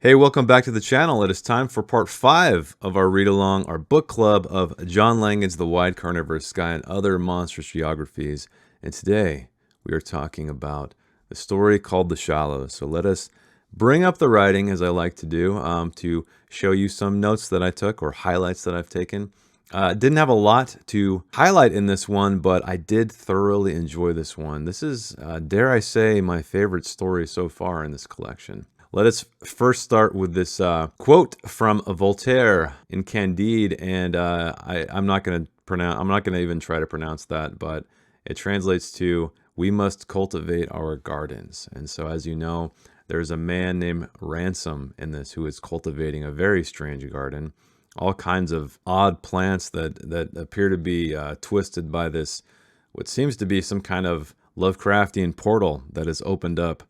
Hey, welcome back to the channel. It is time for part 5 of our read-along, our book club of John Langan's The Wide Carnivorous Sky and Other Monstrous Geographies. And today, we are talking about the story called The Shallows. So let us bring up the writing, as I like to do, to show you some notes that I took or highlights that I've taken. Didn't have a lot to highlight in this one, but I did thoroughly enjoy this one. This is, dare I say, my favorite story so far in this collection. Let us first start with this quote from Voltaire in Candide, and I'm not going to pronounce. I'm not going to even try to pronounce that, but it translates to "We must cultivate our gardens." And so, as you know, there's a man named Ransom in this who is cultivating a very strange garden, all kinds of odd plants that appear to be twisted by this, what seems to be some kind of Lovecraftian portal that is opened up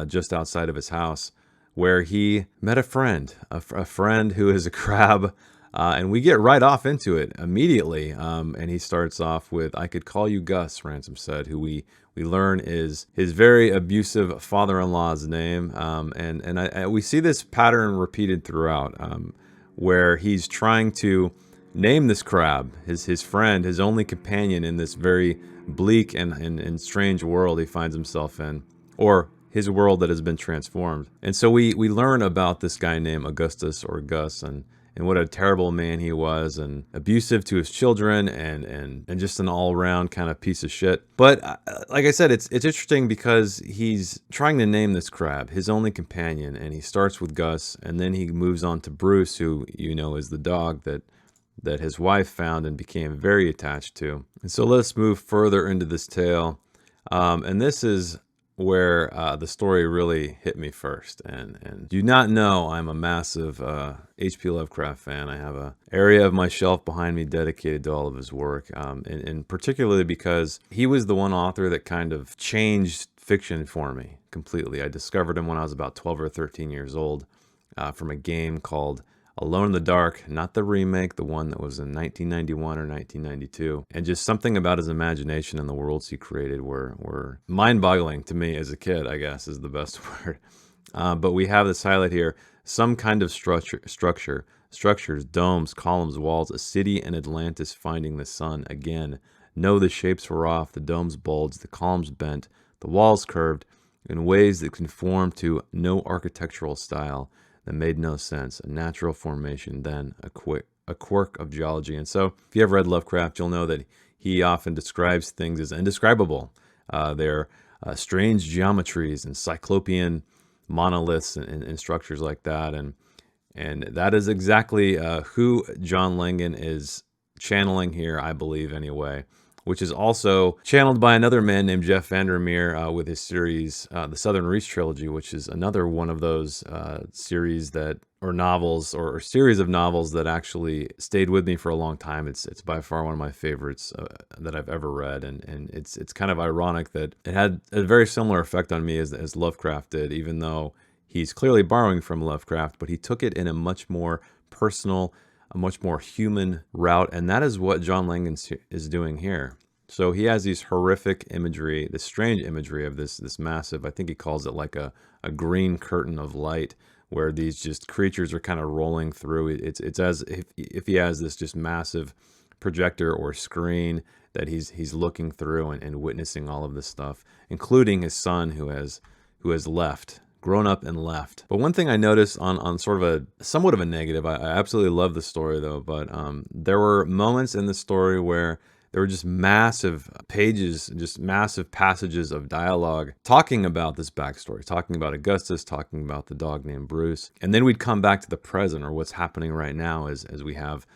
just outside of his house, where he met a friend, a friend who is a crab, and we get right off into it immediately. And he starts off with, "I could call you Gus," Ransom said, who we learn is his very abusive father-in-law's name. We see this pattern repeated throughout, where he's trying to name this crab, his friend, his only companion in this very bleak and strange world he finds himself in, or his world that has been transformed. And so we learn about this guy named Augustus, or Gus, and what a terrible man he was, and abusive to his children, and just an all-around kind of piece of shit. But like I said, it's interesting because he's trying to name this crab, his only companion, and he starts with Gus, and then he moves on to Bruce, who you know is the dog that his wife found and became very attached to. And so let's move further into this tale. And this is where the story really hit me first. And do not know I'm a massive H.P. Lovecraft fan. I have an area of my shelf behind me dedicated to all of his work, and particularly because he was the one author that kind of changed fiction for me completely. I discovered him when I was about 12 or 13 years old from a game called Alone in the Dark, not the remake, the one that was in 1991 or 1992. And just something about his imagination and the worlds he created were mind-boggling to me as a kid, I guess is the best word. But we have this highlight here, some kind of structures, domes, columns, walls, a city and Atlantis finding the sun again. No, the shapes were off, the domes bulged, the columns bent, the walls curved in ways that conformed to no architectural style. That made no sense. A natural formation, then a quirk of geology. And so, if you ever read Lovecraft, you'll know that he often describes things as indescribable. They're strange geometries and cyclopean monoliths and structures like that. And that is exactly who John Langan is channeling here, I believe, anyway. Which is also channeled by another man named Jeff Vandermeer with his series, the Southern Reach Trilogy, which is another one of those series or novels, or series of novels that actually stayed with me for a long time. It's by far one of my favorites that I've ever read, and it's kind of ironic that it had a very similar effect on me as Lovecraft did, even though he's clearly borrowing from Lovecraft, but he took it in a much more personal, a much more human route, and that is what John Langan is doing here. So he has these horrific imagery, this strange imagery of this massive, I think he calls it like a green curtain of light, where these just creatures are kind of rolling through. It's as if he has this just massive projector or screen that he's looking through and witnessing all of this stuff, including his son who has left. Grown up and left. But one thing I noticed on sort of somewhat of a negative, I absolutely love the story though, but there were moments in the story where there were just massive pages, just massive passages of dialogue talking about this backstory, talking about Augustus, talking about the dog named Bruce. And then we'd come back to the present, or what's happening right now, as we have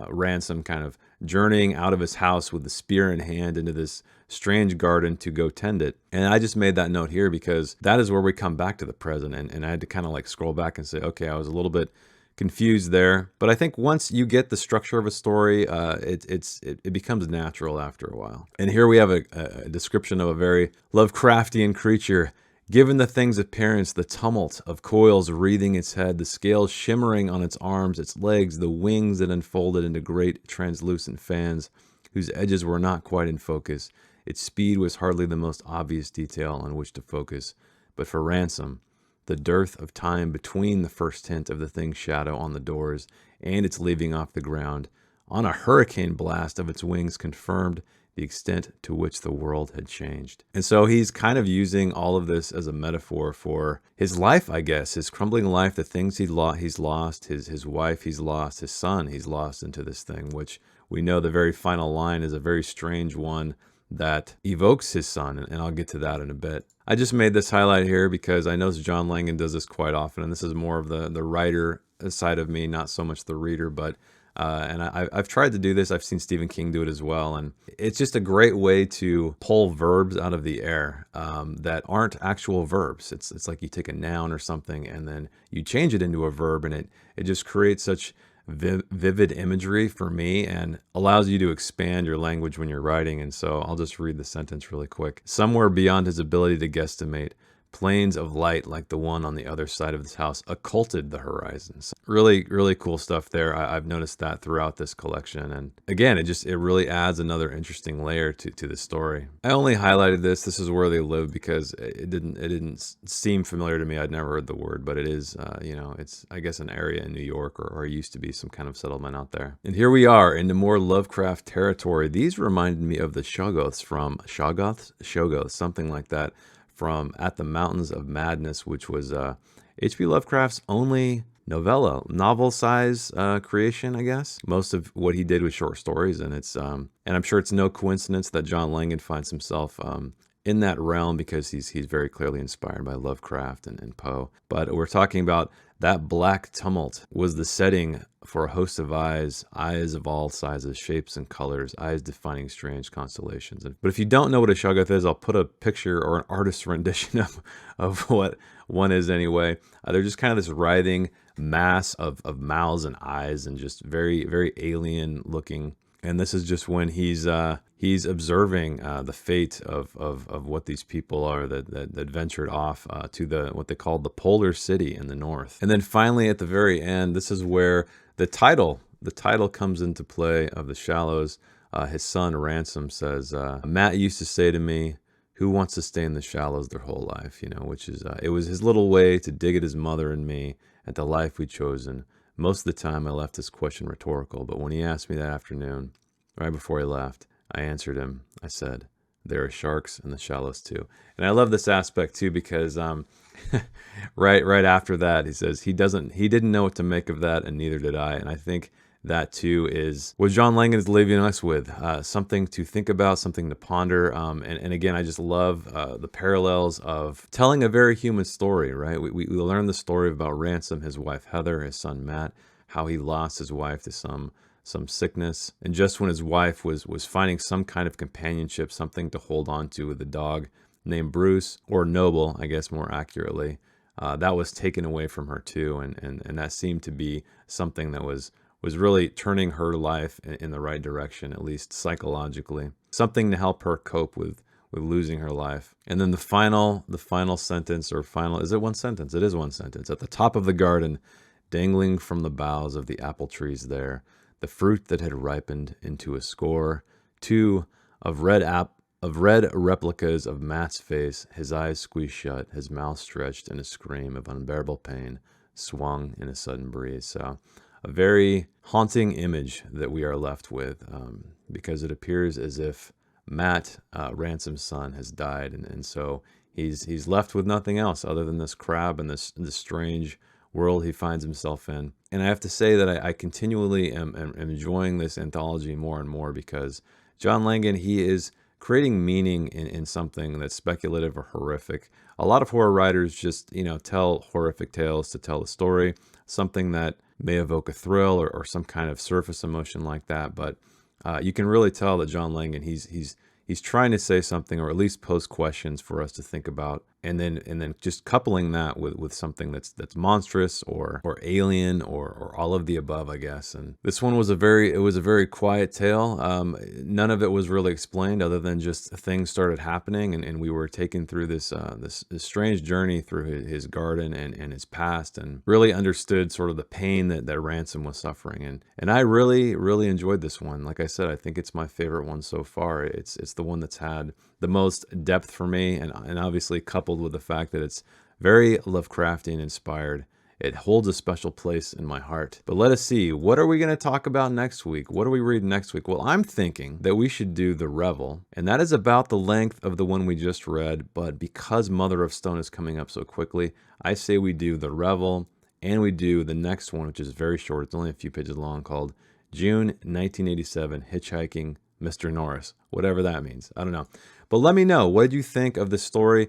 Ransom kind of journeying out of his house with the spear in hand into this strange garden to go tend it. And I just made that note here because that is where we come back to the present. And I had to kind of like scroll back and say, okay, I was a little bit confused there. But I think once you get the structure of a story, it becomes natural after a while. And here we have a description of a very Lovecraftian creature. Given the thing's appearance, the tumult of coils wreathing its head, the scales shimmering on its arms, its legs, the wings that unfolded into great translucent fans, whose edges were not quite in focus. Its speed was hardly the most obvious detail on which to focus. But for Ransom, the dearth of time between the first hint of the thing's shadow on the doors and its leaving off the ground on a hurricane blast of its wings confirmed the extent to which the world had changed. And so he's kind of using all of this as a metaphor for his life, I guess, his crumbling life, the things he's lost, his wife he's lost, his son he's lost into this thing, which we know the very final line is a very strange one that evokes his son, and I'll get to that in a bit. I just made this highlight here because I know John Langan does this quite often, and this is more of the writer side of me, not so much the reader, but and I've tried to do this. I've seen Stephen King do it as well. And it's just a great way to pull verbs out of the air that aren't actual verbs. It's like you take a noun or something and then you change it into a verb, and it just creates such vivid imagery for me and allows you to expand your language when you're writing. And so I'll just read the sentence really quick. Somewhere beyond his ability to guesstimate, planes of light like the one on the other side of this house occulted the horizons. Really, really cool stuff there. I've noticed that throughout this collection. And again, it really adds another interesting layer to the story. I only highlighted this. This is where they live because it didn't seem familiar to me. I'd never heard the word, but it is, it's, I guess, an area in New York or used to be some kind of settlement out there. And here we are into more Lovecraft territory. These reminded me of the Shoggoths from Shoggoths, something like that, from At the Mountains of Madness, which was H.P. Lovecraft's only novel size creation, I guess. Most of what he did was short stories, and and I'm sure it's no coincidence that John Langan finds himself in that realm because he's very clearly inspired by Lovecraft and Poe. But we're talking about that black tumult was the setting for a host of eyes of all sizes, shapes, and colors, eyes defining strange constellations. But if you don't know what a Shoggoth is, I'll put a picture or an artist's rendition of what one is anyway. They're just kind of this writhing mass of mouths and eyes and just very, very alien looking. And this is just when he's observing the fate of what these people are that ventured off to what they call the Polar City in the north. And then finally, at the very end, this is where the title comes into play of The Shallows. His son Ransom says, "Matt used to say to me, 'Who wants to stay in the shallows their whole life?' Which is it was his little way to dig at his mother and me at the life we'd chosen. Most of the time, I left this question rhetorical, but when he asked me that afternoon, right before he left, I answered him. I said, 'There are sharks in the shallows too.'" And I love this aspect too because right after that, he says he didn't know what to make of that, and neither did I. And I think that too is what John Langan is leaving us with, something to think about, something to ponder. And again, I just love the parallels of telling a very human story, right? We learn the story about Ransom, his wife Heather, his son Matt, how he lost his wife to some sickness. And just when his wife was finding some kind of companionship, something to hold on to with a dog named Bruce, or Noble, I guess more accurately, that was taken away from her too. And that seemed to be something that was really turning her life in the right direction, at least psychologically. Something to help her cope with losing her life. And then the final sentence, is it one sentence? It is one sentence. At the top of the garden, dangling from the boughs of the apple trees there, the fruit that had ripened into a score, two of red replicas of Matt's face, his eyes squeezed shut, his mouth stretched in a scream of unbearable pain, swung in a sudden breeze. So a very haunting image that we are left with because it appears as if Matt, Ransom's son, has died. And so he's left with nothing else other than this crab and this strange world he finds himself in. And I have to say that I continually am enjoying this anthology more and more because John Langan, he is creating meaning in something that's speculative or horrific. A lot of horror writers just, tell horrific tales to tell a story, something that may evoke a thrill or some kind of surface emotion like that. But you can really tell that John Langan, he's trying to say something or at least pose questions for us to think about. And then just coupling that with something that's monstrous or alien or all of the above, I guess. And this one was a very quiet tale. None of it was really explained other than just things started happening and we were taken through this strange journey through his garden and his past, and really understood sort of the pain that Ransom was suffering. And I really, really enjoyed this one. Like I said, I think it's my favorite one so far. It's the one that's had the most depth for me, and obviously coupled with the fact that it's very Lovecraftian inspired. It holds a special place in my heart. But let us see, what are we going to talk about next week? What do we read next week? Well, I'm thinking that we should do The Revel, and that is about the length of the one we just read, but because Mother of Stone is coming up so quickly, I say we do The Revel, and we do the next one, which is very short. It's only a few pages long, called June 1987, Hitchhiking Mr. Norris. Whatever that means. I don't know. But let me know, what did you think of the story?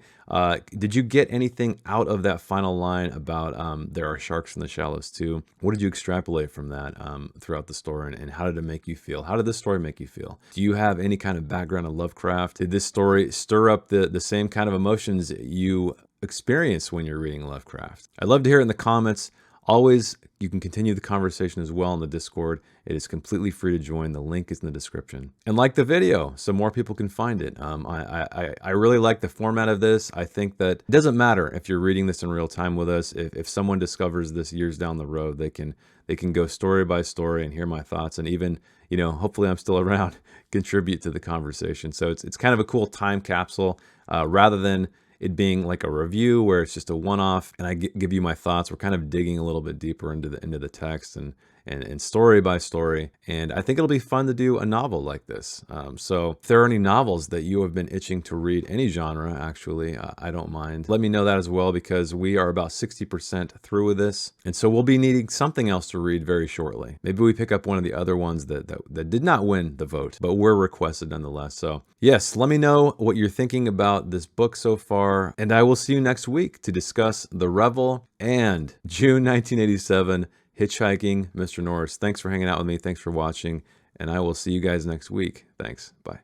Did you get anything out of that final line about there are sharks in the shallows too? What did you extrapolate from that throughout the story, and how did it make you feel? How did this story make you feel? Do you have any kind of background in Lovecraft? Did this story stir up the same kind of emotions you experience when you're reading Lovecraft? I'd love to hear it in the comments. Always, you can continue the conversation as well in the Discord. It is completely free to join. The link is in the description. And like the video so more people can find it. I really like the format of this. I think that it doesn't matter if you're reading this in real time with us. If someone discovers this years down the road, they can go story by story and hear my thoughts, and even, you know, hopefully I'm still around, contribute to the conversation. So it's kind of a cool time capsule rather than it being like a review where it's just a one-off and I give you my thoughts. We're kind of digging a little bit deeper into the text and story by story. And I think it'll be fun to do a novel like this. So if there are any novels that you have been itching to read, any genre actually, I don't mind. Let me know that as well, because we are about 60% through with this. And so we'll be needing something else to read very shortly. Maybe we pick up one of the other ones that did not win the vote, but were requested nonetheless. So yes, let me know what you're thinking about this book so far. And I will see you next week to discuss The Revel and June 1987, Hitchhiking Mr. Norris. Thanks for hanging out with me. Thanks for watching. And I will see you guys next week. Thanks. Bye.